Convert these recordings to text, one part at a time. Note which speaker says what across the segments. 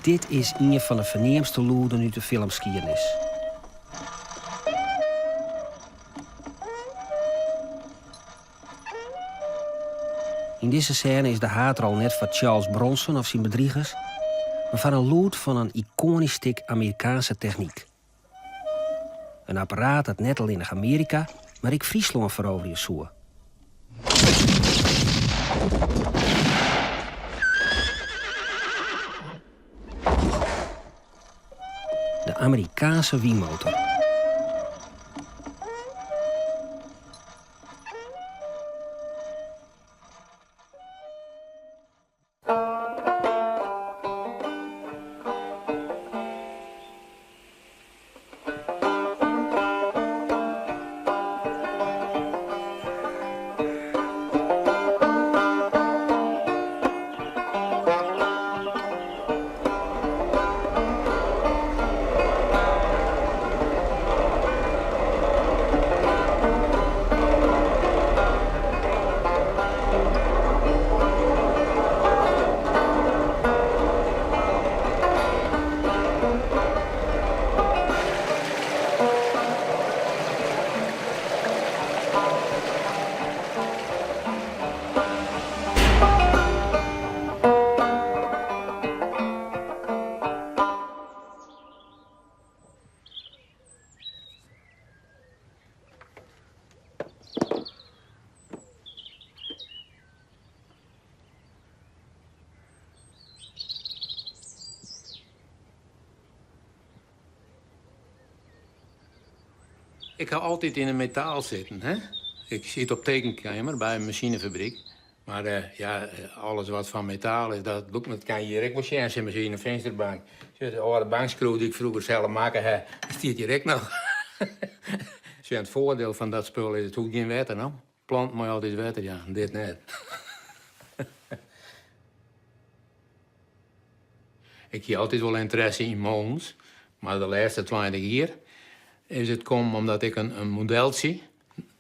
Speaker 1: Dit is een van de verneemste loeden uit de filmskiernis. In deze scène is de haatrol net van Charles Bronson of zijn bedriegers, maar van een lood van een iconisch stuk Amerikaanse techniek. Een apparaat dat net al in Amerika, maar ik Friesland veroveren zou. De Amerikaanse wielmotor.
Speaker 2: Ik ga altijd in een metaal zitten, hè? Ik zit op tekenkamer bij een machinefabriek. Maar alles wat van metaal is, dat kan je hier ook wel zien. Als je misschien een vensterbank. De oude bankschroef die ik vroeger zelf maken heb, die staat hier ook nog. Het voordeel van dat spul is, het hoeft geen water, nou. Plant maar altijd water, ja, dit net. Ik heb altijd wel interesse in molens, maar de laatste 20 jaar is het komen omdat ik een model zie,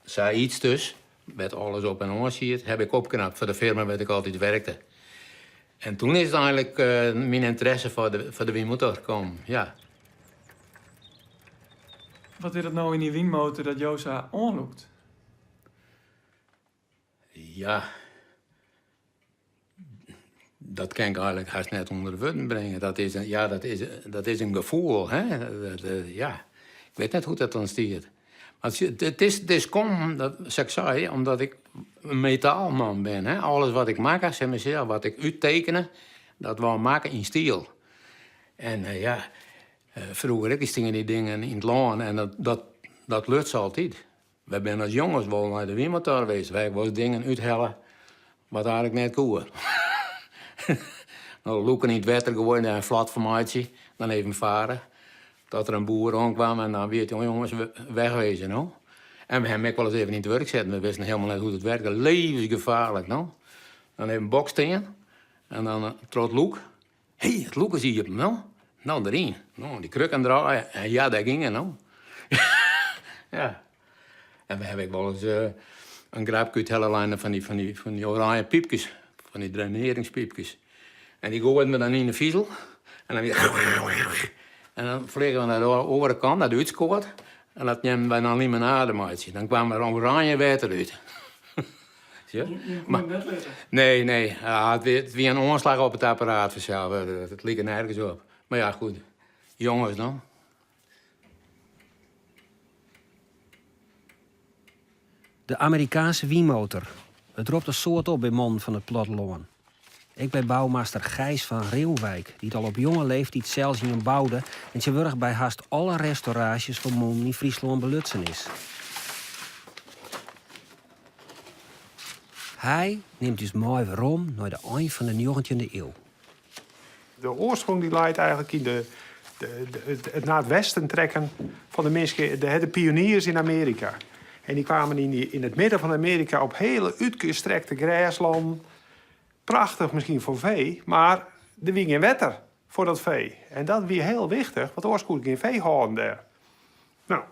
Speaker 2: zei iets dus, met alles op en aan zie het, heb ik opgeknapt voor de firma waar ik altijd werkte. En toen is het eigenlijk mijn interesse voor de wielmotor gekomen, ja.
Speaker 3: Wat is het nou in die wielmotor dat Joza aanloopt?
Speaker 2: Ja, dat kan ik eigenlijk haast net onder de woorden brengen. Dat is een gevoel, hè. Ja. Ik weet net hoe dat dan stiert. Maar het is zoals ik zei, omdat ik een metaalman ben. Hè? Alles wat ik maak, zeg maar zelf, wat ik uittekenen, dat we maken in stiel. En vroeger ik stingen die dingen in het laan en dat lukt altijd. We zijn als jongens wel naar de wielmotor geweest. Wij was dingen uithellen wat eigenlijk net kon. Nou, loeken in het water geworden en een flat formatie, dan even varen. Dat er een boer aankwam en dan weet je, jongens, wegwezen, no? En we hebben ook wel eens even in het werk zetten. We wisten helemaal niet hoe het werkte. Levensgevaarlijk, no? Dan even een bok staan en dan trot Loek. Hé, het Loek is hier, no? Nou, erin. Nou, die kruk aan draaien. En ja, dat ging, no? Ja. En we hebben ook wel eens een grapje uit hele lijnen van die oranje piepjes. Van die dreineringspiepjes. En die gooien we dan in de viezel. En dan weer... En dan vliegen we naar de andere kant, naar de uitskoort. En dat nemen wij dan limonade, maatje. Dan kwam er oranje water uit.
Speaker 3: Je kon het net letten.
Speaker 2: Nee. Het was een aanslag op het apparaat vanzelf. Het liep er nergens op. Maar ja, goed. Jongens dan.
Speaker 1: De Amerikaanse wielmotor. Het dropt een soort op bij man van het platteland. Ik ben bouwmaster Gijs van Reeuwijk, die het al op jonge leeftijd zelfs in een bouwde en ze werkt bij haast alle restauraties van monden in Friesland belutsen is. Hij neemt dus mooi weer om naar de eind van de 19e eeuw.
Speaker 4: De oorsprong die leidt eigenlijk in het naar het westen trekken van de mensen, de pioniers in Amerika. En die kwamen in het midden van Amerika op hele uitgestrekte grasland. Prachtig misschien voor vee, maar er was geen wetter voor dat vee. En dat was heel wichtig, want oorspronkelijk geen vee houden daar. Nou,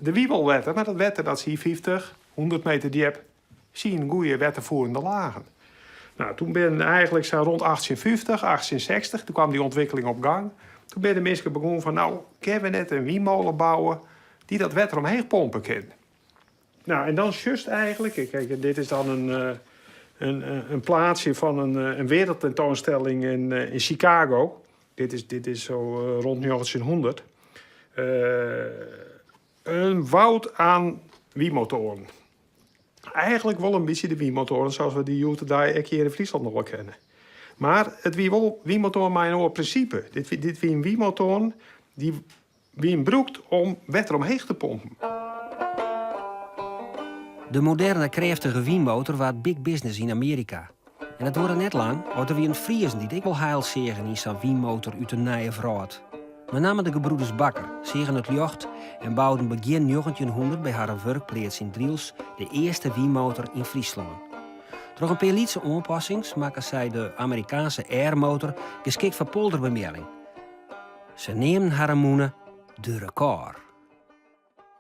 Speaker 4: de wiebelwetter, maar dat wetter dat zie je 50, 100 meter diep, zie je een goede wettervoerende lagen. Nou, toen ben eigenlijk zo rond 1850, 1860, toen kwam die ontwikkeling op gang. Toen ben de mensen begonnen van, nou, kunnen we net een windmolen bouwen die dat water omheen pompen kan. Nou, en dan just eigenlijk, kijk, dit is dan een plaatsje van een wereldtentoonstelling in Chicago. Dit is zo rond 1900. Een woud aan windmotoren. Eigenlijk wel een beetje de windmotoren zoals we die Jutendij ook hier in Friesland nog wel kennen. Maar het wie wel windmotoren maar een ander principe. Dit wie een windmotoren die wie broekt om water omheen te pompen.
Speaker 1: De moderne krachtige windmotor was big business in Amerika. En het wordt net lang, want er weer een Friesen die ik wel heil zeggen in zo'n windmotor uit de nije vrouwt. Met name de gebroeders Bakker zeggen het jocht en bouwden begin 1900 bij haar werkplaats in Driels de eerste windmotor in Friesland. Door een paar lietse aanpassings maken zij de Amerikaanse airmotor geschikt voor polderbemeling. Ze nemen haar moene de record.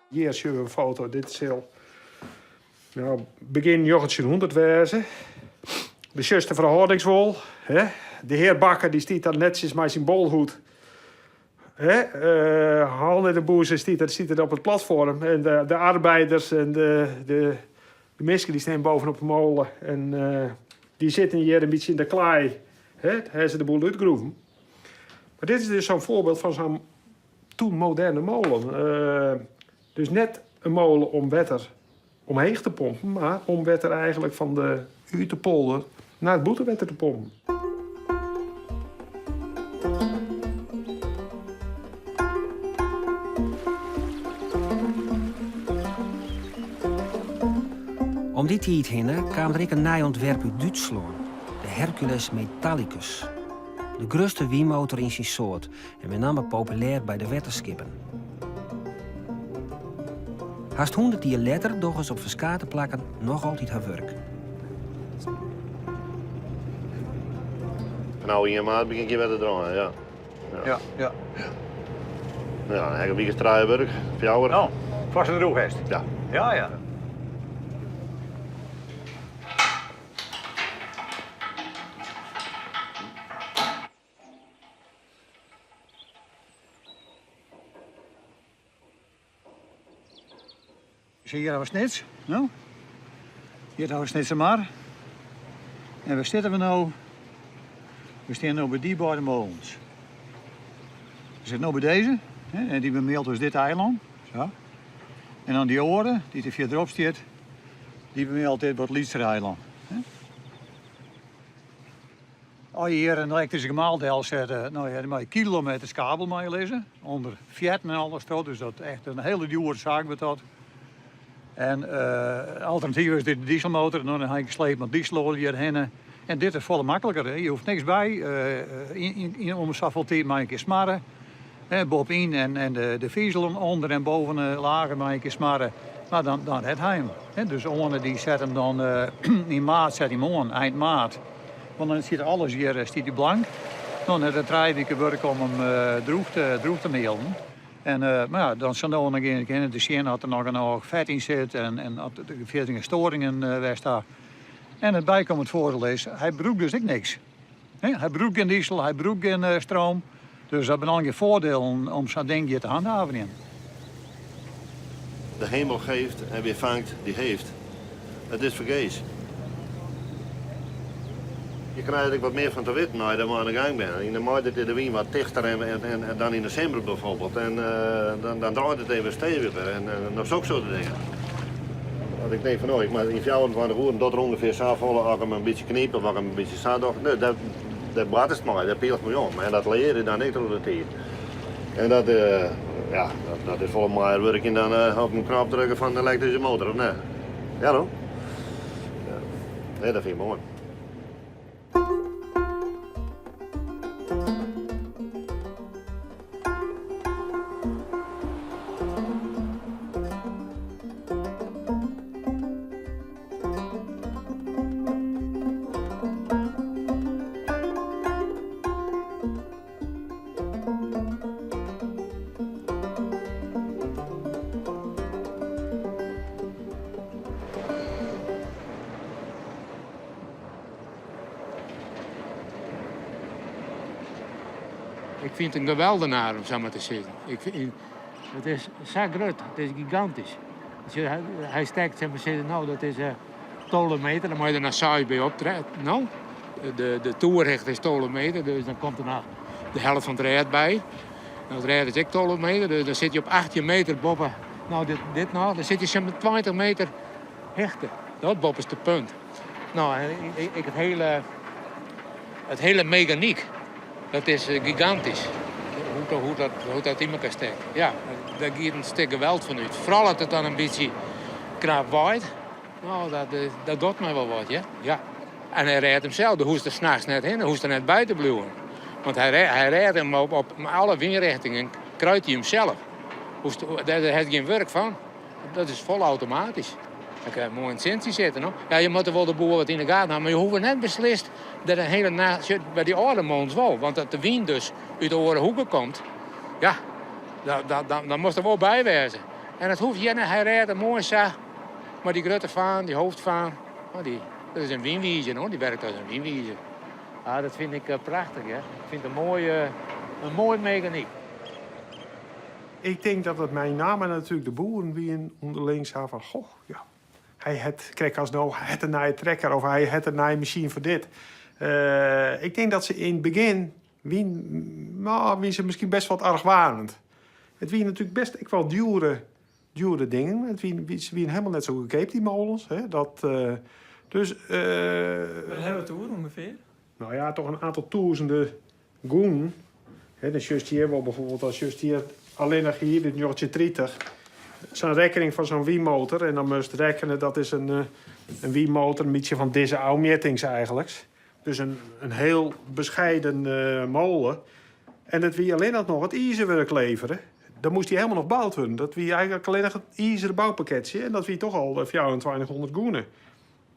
Speaker 4: Hier zien we een foto. Dit is heel, nou, begin 1900 wezen. De juiste verhoudingswol. De heer Bakker die stiet daar netjes met zijn bolhoed. Han in de boer stiet er op het platform. En de arbeiders en de mensen die staan bovenop de molen. En die zitten hier een beetje in de klei. Hebben ze de boel uitgroeven. Maar dit is dus zo'n voorbeeld van zo'n toen moderne molen. Dus net een molen om water omheen te pompen, maar om water eigenlijk van de Utepolder naar het boetewetter te pompen.
Speaker 1: Om die tijd heen kwam er ook een nieuw ontwerp uit Duitsland, de Hercules Metallicus. De grootste windmotor in zijn soort en met name populair bij de wetterskippen. Haast 100 jaar later doen ze op verschillende plekken nog altijd haar werk.
Speaker 5: Nou, in maart begin je weer te draaien, ja.
Speaker 6: Ja.
Speaker 5: Ja, dan heb ik een beetje straaienwerk, voor jou.
Speaker 6: Nou, vast een droogest.
Speaker 5: Ja.
Speaker 6: Ja. Zie je, hier hebben we snits. Nou, hier hebben we snitsen maar. En waar zitten we nou? We staan nu bij die beide molens. We zitten nu bij deze, en die bemeelt dus dit eiland. Zo. En dan die oren, die er verderop staat, die bemeelt dit wat Lietser eiland. Als je hier een elektrische gemaaldeil zet, nou ja, dan moet je kilometers kabel mee lezen. Onder vetten en alles, dus dat is echt een hele dure zaak met dat. En alternatief is dit de dieselmotor, dan heb je gesleept met dieselolie hierheen. En dit is volle makkelijker. Hè. Je hoeft niks bij. Om zoveel tijd maak je een keer smarren. Bovenin en de viezelen onder en boven lager maak je een keer smarren. Maar dan het hij hem. Dus onder die zet hem dan in maart zet hem aan, eind maart. Want dan zit alles hier blank. Dan heb je 3 weken werk om hem droog te melen. En maar ja, dan zijn er nog een de Sjen had er nog vet in zit en de veertingen storingen was daar. En het bijkomend voordeel is, hij broekt dus ook niks. Hij broekt geen diesel, hij broekt geen stroom. Dus dat is een voordeel om zo'n ding te handhaven in.
Speaker 5: De hemel geeft en weer vangt, die heeft. Het is vergees. Je krijgt er wat meer van te weten als je er maar aan de gang bent. In de maart is de wind wat dichter en dan in december bijvoorbeeld. En dan draait het even steviger en nog zulke soort dingen. Want ik denk van ooit, maar in 24 uur dat er ongeveer s'avonds als ik hem een beetje kniepen, of ik hem een beetje zaterdag, nee, dat bratst maar, dat peelt me om. En dat leer je dan niet door de tijd. En dat is volgens mij werk in dan op een knop drukken van de elektrische motor, of nee? Ja, no? Ja. Nee, dat vind ik mooi.
Speaker 2: Ik vind het een geweldenaar om zo maar te zeggen. Het is zo groot, het is gigantisch. Hij steekt, zeg maar, zeggen, nou, dat is 12 meter, dan moet je er naar saai bij optreden. Nou, de toerrecht is 12 meter, dus dan komt er nog de helft van het rijdt bij. Nou, het rijdt is ook 12 meter, dus dan zit je op 18 meter boven. Nou, dit nou, dan zit je zo'n 20 meter hechten. Dat boven is de punt. Nou, het hele mechaniek, dat is gigantisch. Hoe dat in elkaar steekt. Ja, daar gaat een stuk geweld van uit. Vooral als het dan een beetje krap waait. Nou, dat doet mij wel wat, ja. En hij rijdt hem zelf. Hij hoeft er 's nachts net heen, hij hoeft er net buiten blijven. Want hij rijdt hem op alle windrichtingen, kruidt hij hem zelf. Daar heeft geen werk van. Dat is vol automatisch. Dan kan je mooi in het centje zitten. No? Ja, je moet er wel de boer wat in de gaten houden, maar je hoeft net beslist dat een hele nacht bij die oude molens wel. Want dat de wind dus uit de oren hoeken komt, ja, dan moest er wel bij wezen. En dat hoeft je niet. Hij rijdt er mooi zo, maar die grote vaan, die hoofdvaan, dat is een windwiezer, hoor. Die werkt als een windwiezer. Ja, dat vind ik prachtig, hè. Ik vind het een mooie mechaniek.
Speaker 4: Ik denk dat het met name natuurlijk de boeren wie onderling zagen van... Goh, ja, kijk als nou, hij had een nieuwe trekker of hij had een nieuwe machine voor dit. Ik denk dat ze in het begin, wie ze misschien best wat argwanend. Het wie natuurlijk best ik wel dure dingen. Het wie helemaal net zo gekeept, die molens. Hè? Dat,
Speaker 3: Wat hebben we toe ongeveer?
Speaker 4: Nou ja, toch een aantal duizenden goen. Dan just hier wel bijvoorbeeld, als just hier alleen nog hier, dit 30. Zo'n rekening van zo'n wielmotor. En dan moest je rekenen, dat is een wielmotor, een beetje van deze oude mettings eigenlijk. Dus een heel bescheiden molen. En dat wie alleen nog het ijzerwerk leveren. Dan moest die helemaal nog gebouwd worden. Dat wie eigenlijk alleen nog het ijzeren bouwpakketje. En dat wie toch al 2400 goenen.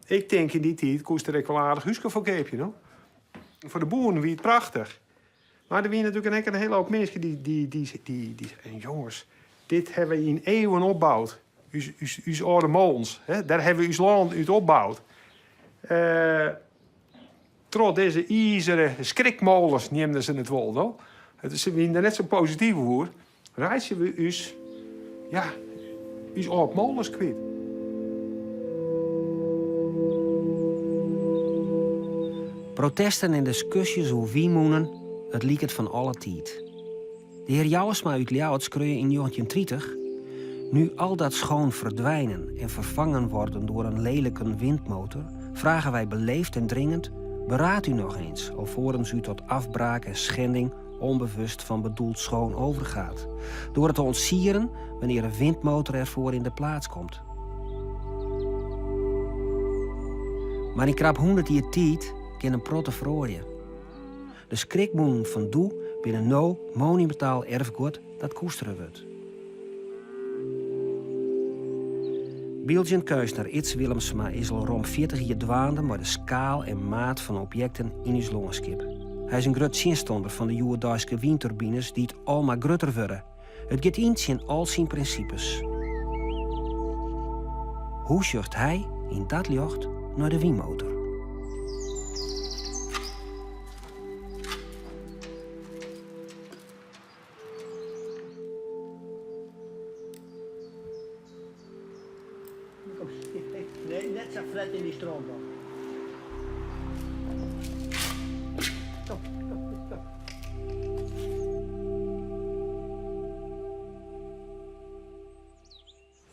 Speaker 4: Ik denk in die tijd kost er ook wel aardig huisje voor keepje, no? Voor de boeren wie het prachtig. Maar er wie natuurlijk een hele hoop mensen die en jongens, dit hebben we in eeuwen opgebouwd. Uw oude molens, hè? Daar hebben we uw land uit opgebouwd. Trots deze ijzeren skrikmolens neemden ze het wel, no? Het is net zo positief voor. Reizen we uw oude molens kwijt.
Speaker 1: Protesten en discussies over wiemoenen, het liek het van alle tijd. De heer Jouwersma uit Ljouwert kreeg in 1930... Nu al dat schoon verdwijnen en vervangen worden door een lelijke windmotor... vragen wij beleefd en dringend... beraad u nog eens, alvorens u tot afbraak en schending... onbewust van bedoeld schoon overgaat. Door het te ontsieren wanneer een windmotor ervoor in de plaats komt. Maar in krap 100 jaar tijd kan een protte vrooien. De skrikmoen van Doe binnen no monumentaal erfgoed dat koesteren wordt. Bieltjen Keusner Its Willemsma is al rond 40 jaar dwaande maar de schaal en maat van objecten in uw longenskip. Hij is een groot zinstonder van de Joerduitse windturbines die het almaar groter worden. Het gaat iets in al zijn principes. Hoe zocht hij in dat licht naar de windmotor?
Speaker 7: Nee, net zo flat in die stroom nog. Stop.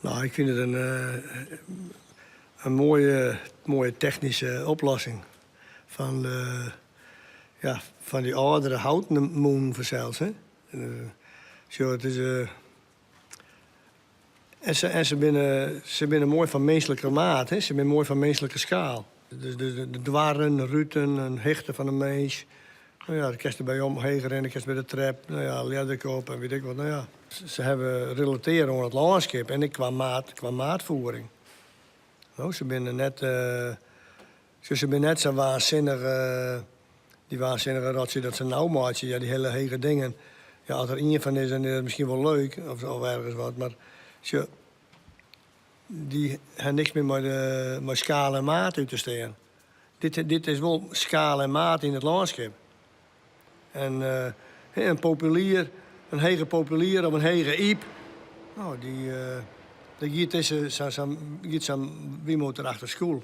Speaker 8: Nou, ik vind het een mooie technische oplossing van die oudere houten moon zelfs. Zo, het is, en ze binnen mooi van menselijke maat, hè? Ze zijn mooi van menselijke schaal. Dus de dwarren, ruten, een hechten van een mens. Nou ja, de kerst erbij omheen rennen, kerst bij de trap, nou ja, ledderkoop en weet ik wat. Nou ja, ze hebben relateren aan het landschap en ik qua maatvoering. Nou, ze zijn net zo waanzinnig, die waanzinnige rotje dat ze nou maken, ja, die hele hege dingen. Ja, als er één van is, dan is het misschien wel leuk, of ergens wat, maar die hebben niks meer met schaal en maat uit te staan. Dit is wel schaal en maat in het landschap. En Hè, een populier, een hege populier of een hege iep. Nou, die gaat zo'n wiemotor achter school.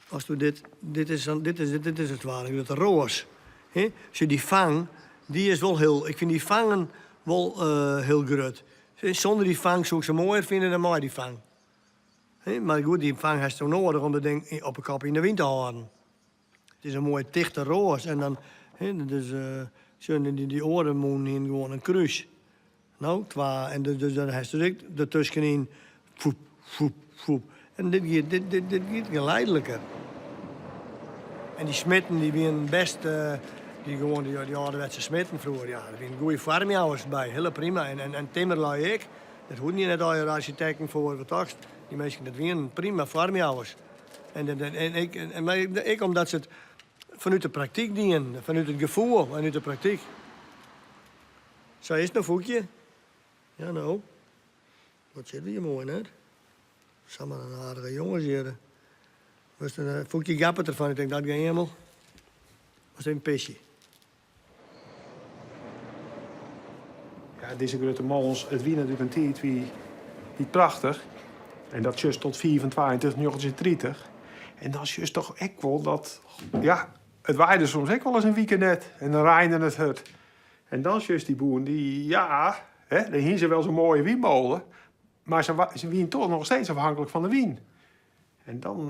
Speaker 8: Als we dit is het waar, dat de roos. Hè? Als je die vang, die is wel heel, ik vind die vangen wel heel groot. Zonder die vang zou ik ze mooier vinden dan mij die vang. Hè? Maar goed, die vang heeft zo nodig om dat ding op een kop in de wind te houden. Het is een mooie dichte roos en dan, dus die oren moeten in gewoon een kruis. Nou, en dus dan heeft dus ik ertussenin, voep, voep, voep. En dit gaat geleidelijker. En die smitten, die waren best, die ouderwetse smitten vroeger, ja. Er waren goede farmjouwers bij, heel prima. En timmerlui ik, dat hoeft niet net al je architecten voor wat takst. Die mensen, dat waren prima farmjouwers. Maar ik omdat ze het vanuit de praktijk dienen, vanuit het gevoel, vanuit de praktijk. Zo is het een voetje. Ja, nou. Wat zit hier mooi, net? Samen een aardige jongens hier. Was een voetje gappert ervan. Ik denk, dat geen helemaal. Was een pisje.
Speaker 4: Ja, deze grote molens, het wie natuurlijk een tijd wie prachtig. En dat juist tot 24, 1930. En dan is juist toch echt wel dat... Ja, het waaide soms ook wel eens een weekend net. En dan rijden het hut. En dan is juist die boeren die, ja... Hè, dan hingen ze wel zo'n mooie wienmolen. Maar ze wien toch nog steeds afhankelijk van de wien. En dan,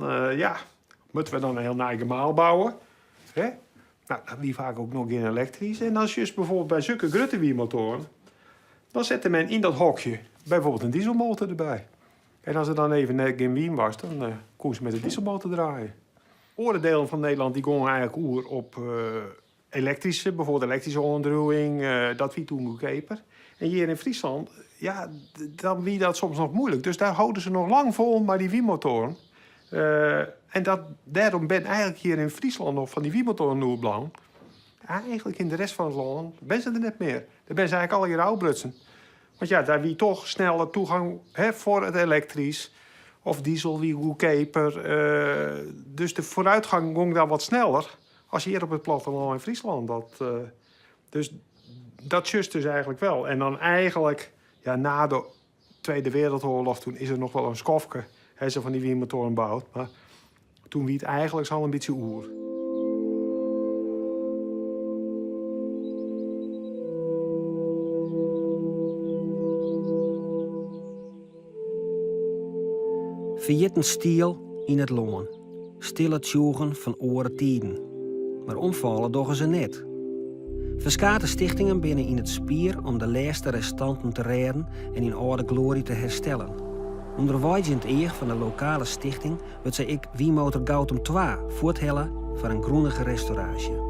Speaker 4: moeten we dan een heel naai gemaal bouwen. Hè? Nou, dat wie vaak ook nog geen elektrisch. En als je dus bijvoorbeeld bij zulke grote wienmotoren... dan zette men in dat hokje bijvoorbeeld een dieselmotor erbij. En als er dan even net geen wien was, dan kon ze met de dieselmotor draaien. Andere delen van Nederland die gingen eigenlijk oer op elektrische, bijvoorbeeld elektrische onderdruwing. Dat wie toen goedkoper. En hier in Friesland, ja, dan wie dat soms nog moeilijk. Dus daar houden ze nog lang vol maar die wienmotoren. En daarom ben eigenlijk hier in Friesland nog van die wienmotoren nu belang. Eigenlijk in de rest van het land ben ze er net meer. Daar ben ze eigenlijk al hier oudbrutsen. Want ja, daar wie toch sneller toegang voor het elektrisch. Of diesel wie goedkoper. Dus de vooruitgang ging daar wat sneller. Als hier op het platteland in Friesland. Dus dat just dus eigenlijk wel. En dan eigenlijk, ja, na de Tweede Wereldoorlog, toen is er nog wel een skofke. Ze van die wienmotoren bouwt. Maar toen wie het eigenlijk al een beetje oer.
Speaker 1: Verjitten stiel in het loon. Stille tjoegen van oren tijden. Maar omvallen doggen ze net. Verskate stichtingen binnen in het spier om de laatste restanten te redden en in oude glorie te herstellen. Onderwijzend eer van de lokale stichting wordt zij ik Wiemotor Gautum 2 voorthellen voor een groenige restauratie.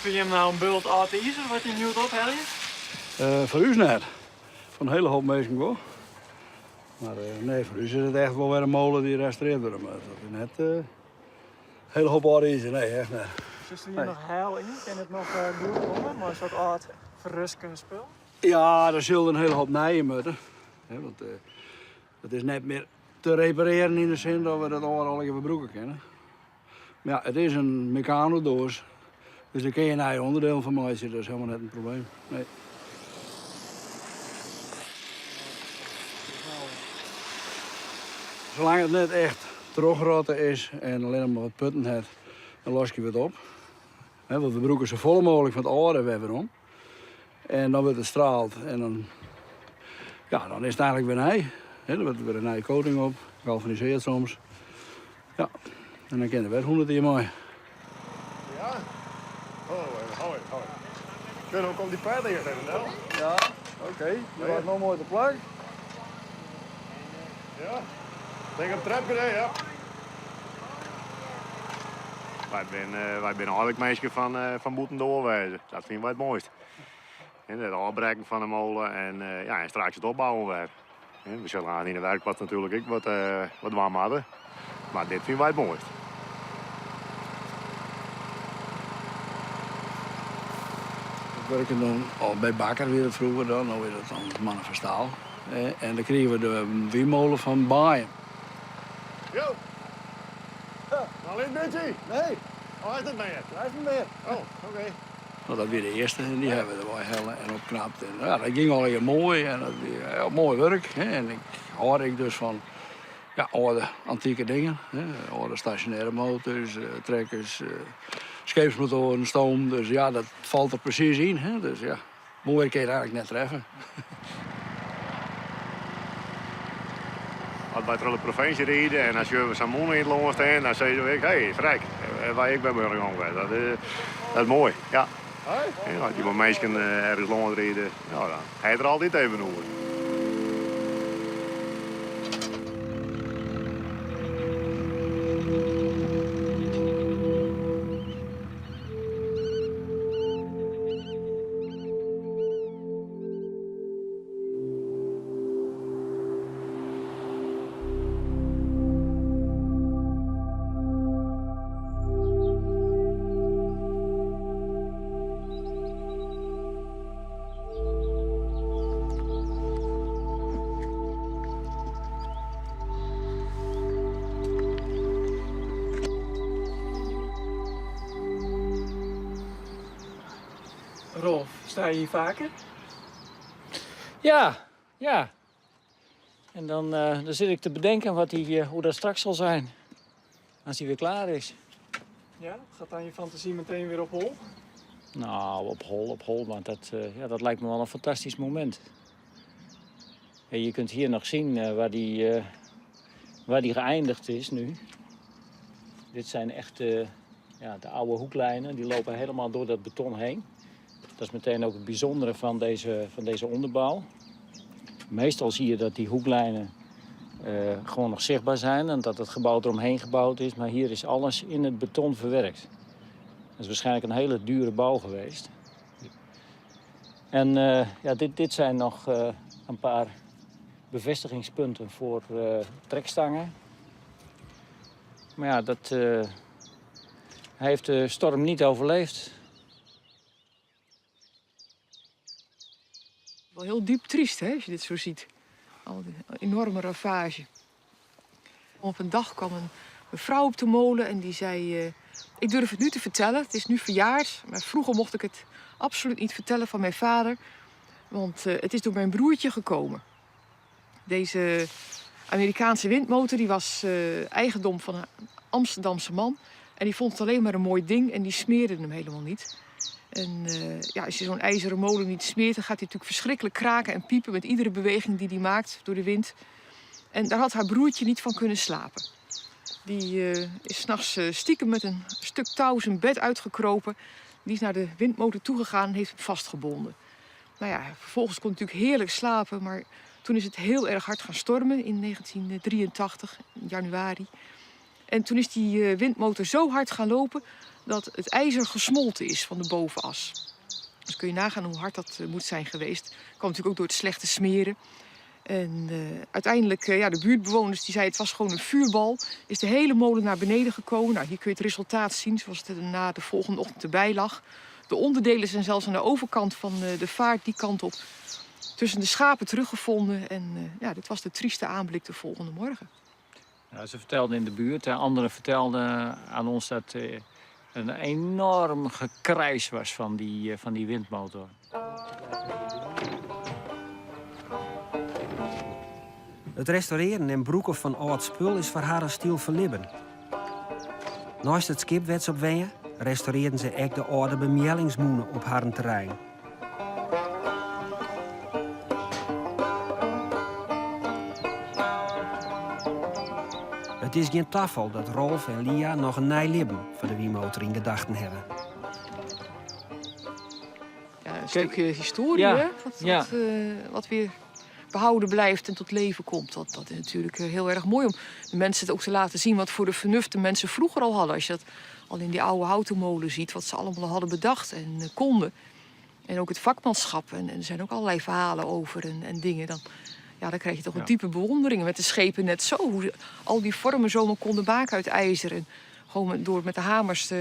Speaker 3: Vind je hem nou een bult atheïs wat je nu ophellen?
Speaker 9: Voor u net. Van een hele hoop mensen wel. Maar nee, voor u is het echt wel weer een molen die restaureerd wordt. Maar dat is net een hele hoop atheïs. Nee, echt niet.
Speaker 3: Is er hier nog heil in? Kan het nog goed komen? Maar een soort art verruskende spul?
Speaker 9: Ja, er zullen een hele hoop nijen moeten. Want het is net meer te repareren in de zin dat we dat overal even verbroeken kunnen. Maar ja, het is een mecanodoos. Dus daar kun je een eigen onderdeel van maken, dat is helemaal net een probleem. Nee. Zolang het net echt drogrotten is en alleen maar wat putten heeft, dan los je het op. Want we broeken zo vol mogelijk van het oude webber. En dan wordt het straald en dan is het eigenlijk weer nij. Dan wordt er weer een nieuwe coating op, galvaniseerd soms. Ja, en dan kan er weer 100 hier mooi.
Speaker 5: Ja? Hoi. Kunnen we ook op die paarden hier hebben, nou?
Speaker 9: Ja, oké. Dat was nog mooi te plak.
Speaker 5: Ja. Denk een trapje, hè, ja. Wij zijn eigenlijk mensen van boeten doorwezen. Dat vinden wij het mooist. En het afbreken van de molen en straks het opbouwen weer. We zullen aan in de werkplaats natuurlijk ook wat warm hadden. Maar dit vinden wij het mooist.
Speaker 9: We werken dan al bij Bakker weer vroeger dan, nou weer dat dan mannen van staal. En dan kregen we de windmolen van Baaien.
Speaker 5: Yo! Alleen Betsy? Nee. Oh, hij is het meer? Hij is het meer. Oh, oké.
Speaker 9: Nou, dat weer de eerste en die hebben we er wel hellen en opknapt. En, ja, dat ging al heel mooi en dat was heel mooi werk. Hè. En ik hoorde dus van oude antieke dingen. Hè. Oude stationaire motors, trekkers, scheepsmotoren, stoom. Dus ja, dat valt er precies in. Hè. Dus ja, mooi kun je eigenlijk net treffen.
Speaker 5: Als wij door de provincie rijden en als je zo'n moeder in het land staan, dan zeggen we, hé, vrek. Waar ik ben gegaan. Dat is mooi, ja. En als je met mensen ergens lang rijden, dan ga je er altijd even over.
Speaker 3: Rolf, sta je hier vaker?
Speaker 10: Ja. En dan zit ik te bedenken hoe dat straks zal zijn. Als hij weer klaar is.
Speaker 3: Ja? Gaat dan je fantasie meteen weer op hol?
Speaker 10: Nou, op hol, want dat lijkt me wel een fantastisch moment. En je kunt hier nog zien waar die geëindigd is nu. Dit zijn echt de oude hoeklijnen, die lopen helemaal door dat beton heen. Dat is meteen ook het bijzondere van deze onderbouw. Meestal zie je dat die hoeklijnen gewoon nog zichtbaar zijn en dat het gebouw eromheen gebouwd is. Maar hier is alles in het beton verwerkt. Dat is waarschijnlijk een hele dure bouw geweest. En dit zijn nog een paar bevestigingspunten voor trekstangen. Maar ja, hij heeft de storm niet overleefd.
Speaker 11: Wel heel diep triest, hè, als je dit zo ziet. Al die enorme ravage. Op een dag kwam een vrouw op de molen en die zei... ik durf het nu te vertellen, het is nu verjaard. Maar vroeger mocht ik het absoluut niet vertellen van mijn vader. Want het is door mijn broertje gekomen. Deze Amerikaanse windmotor die was eigendom van een Amsterdamse man. En die vond het alleen maar een mooi ding en die smeerde hem helemaal niet. En als je zo'n ijzeren molen niet smeert, dan gaat hij natuurlijk verschrikkelijk kraken en piepen met iedere beweging die hij maakt door de wind. En daar had haar broertje niet van kunnen slapen. Die is 's nachts stiekem met een stuk touw zijn bed uitgekropen. Die is naar de windmotor toegegaan en heeft hem vastgebonden. Nou ja, vervolgens kon hij natuurlijk heerlijk slapen, maar toen is het heel erg hard gaan stormen in 1983, in januari. En toen is die windmotor zo hard gaan lopen dat het ijzer gesmolten is van de bovenas. Dus kun je nagaan hoe hard dat moet zijn geweest. Dat kwam natuurlijk ook door het slechte smeren. En uiteindelijk, de buurtbewoners die zeiden het was gewoon een vuurbal. Is de hele molen naar beneden gekomen. Nou, hier kun je het resultaat zien zoals het er na de volgende ochtend erbij lag. De onderdelen zijn zelfs aan de overkant van de vaart, die kant op, tussen de schapen teruggevonden. En dit was de trieste aanblik de volgende morgen.
Speaker 10: Ja, ze vertelden in de buurt, anderen vertelden aan ons dat een enorm gekrijs was van die windmotor.
Speaker 1: Het restaureren en broeken van oud spul is voor haar een stiel verlibben. Naast het skip werd ze op weeën, restaureerden ze ook de oude bemjellingsmoenen op haar terrein. Het is geen toeval dat Rolf en Lia nog een nijlibben voor de wiemotor in gedachten hebben.
Speaker 11: Ja, een stukje historie, hè? Wat weer behouden blijft en tot leven komt. Dat is natuurlijk heel erg mooi om de mensen het ook te laten zien wat voor de vernuft de mensen vroeger al hadden. Als je dat al in die oude houten molen ziet wat ze allemaal hadden bedacht en konden. En ook het vakmanschap. En er zijn ook allerlei verhalen over en dingen. Dan krijg je toch een diepe bewondering. Met de schepen net zo. Hoe ze al die vormen zomaar konden maken uit ijzer. En gewoon door met de hamers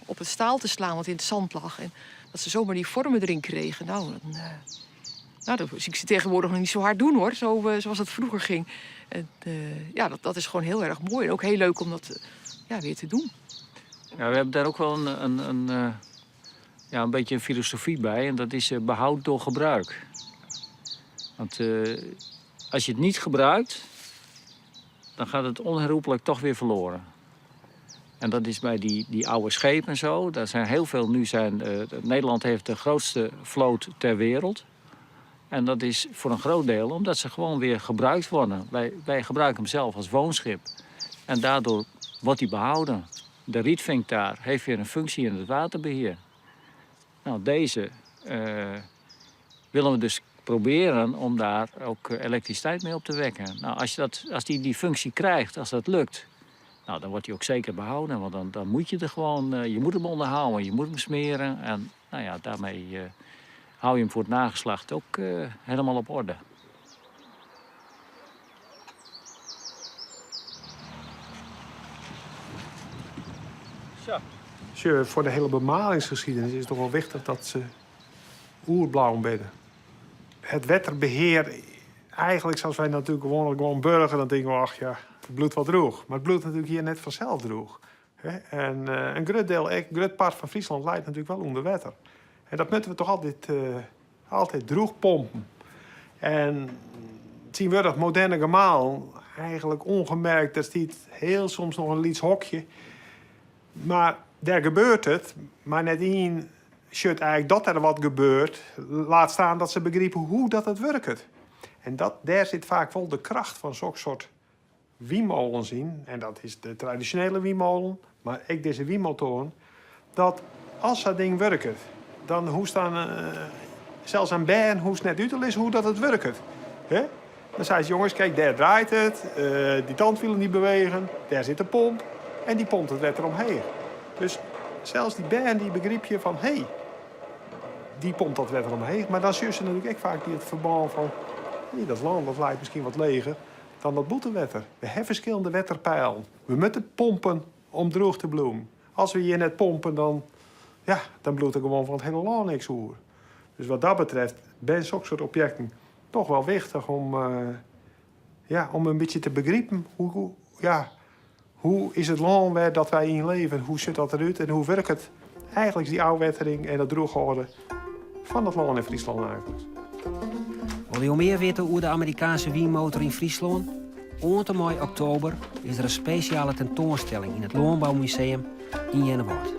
Speaker 11: op het staal te slaan wat in het zand lag. En dat ze zomaar die vormen erin kregen. Dat zie ik ze tegenwoordig nog niet zo hard doen, hoor. Zoals het vroeger ging. En, dat is gewoon heel erg mooi. En ook heel leuk om dat weer te doen.
Speaker 10: Ja, we hebben daar ook wel een beetje een filosofie bij. En dat is behoud door gebruik. Want als je het niet gebruikt, dan gaat het onherroepelijk toch weer verloren. En dat is bij die oude schepen zo. Daar zijn heel veel Nederland heeft de grootste vloot ter wereld. En dat is voor een groot deel omdat ze gewoon weer gebruikt worden. Wij gebruiken hem zelf als woonschip. En daardoor wordt hij behouden. De Rietvink daar heeft weer een functie in het waterbeheer. Nou, deze willen we dus proberen om daar ook elektriciteit mee op te wekken. Nou, als die functie krijgt, als dat lukt, nou, dan wordt hij ook zeker behouden. Want dan moet je er gewoon, je moet hem onderhouden, je moet hem smeren. En daarmee hou je hem voor het nageslacht ook helemaal op orde.
Speaker 4: Zo. Voor de hele bemalingsgeschiedenis is het toch wel wichtig dat ze oerblauw werden. Het waterbeheer, eigenlijk zoals wij natuurlijk gewoon burger, dan denken we, ach ja, het bloedt wat droog. Maar het bloedt natuurlijk hier net vanzelf droog. En een groot part van Friesland leidt natuurlijk wel onder water. En dat moeten we toch altijd droog pompen. En tegenwoordig moderne gemaal, eigenlijk ongemerkt, daar stiet heel soms nog een liets hokje. Maar daar gebeurt het, maar net in shit eigenlijk dat er wat gebeurt, laat staan dat ze begrijpen hoe dat het werkt. En daar zit vaak wel de kracht van zo'n soort wiemolens in. En dat is de traditionele wiemolen, maar ook deze wiemotoren. Dat als dat ding werkt, dan hoest dan zelfs een bern hoest net uit te lezen hoe dat het werkt. He? Dan zei ze, jongens, kijk, daar draait het, die tandwielen niet bewegen, daar zit de pomp en die pompt het water omheen. Dus zelfs die bern die begreep je van, hé, die pompt dat water omheen. Maar dan zie ze natuurlijk ook vaak het verband van, dat land dat lijkt misschien wat leger dan dat boetewetter. We hebben verschillende wetterpijlen. We moeten pompen om droog te bloeien. Als we hier net pompen, dan bloedt er gewoon van het hele land niks hoer. Dus wat dat betreft ben zulke soort objecten toch wel wichtig om een beetje te begrijpen hoe is het land waar dat wij in leven, hoe ziet dat eruit en hoe werkt het eigenlijk die ouwettering en dat drooghouden van het land in Friesland eigenlijk.
Speaker 1: Wil je meer weten over de Amerikaanse wienmotor in Friesland? Eind mei oktober is er een speciale tentoonstelling in het Landbouwmuseum in Jennewoud.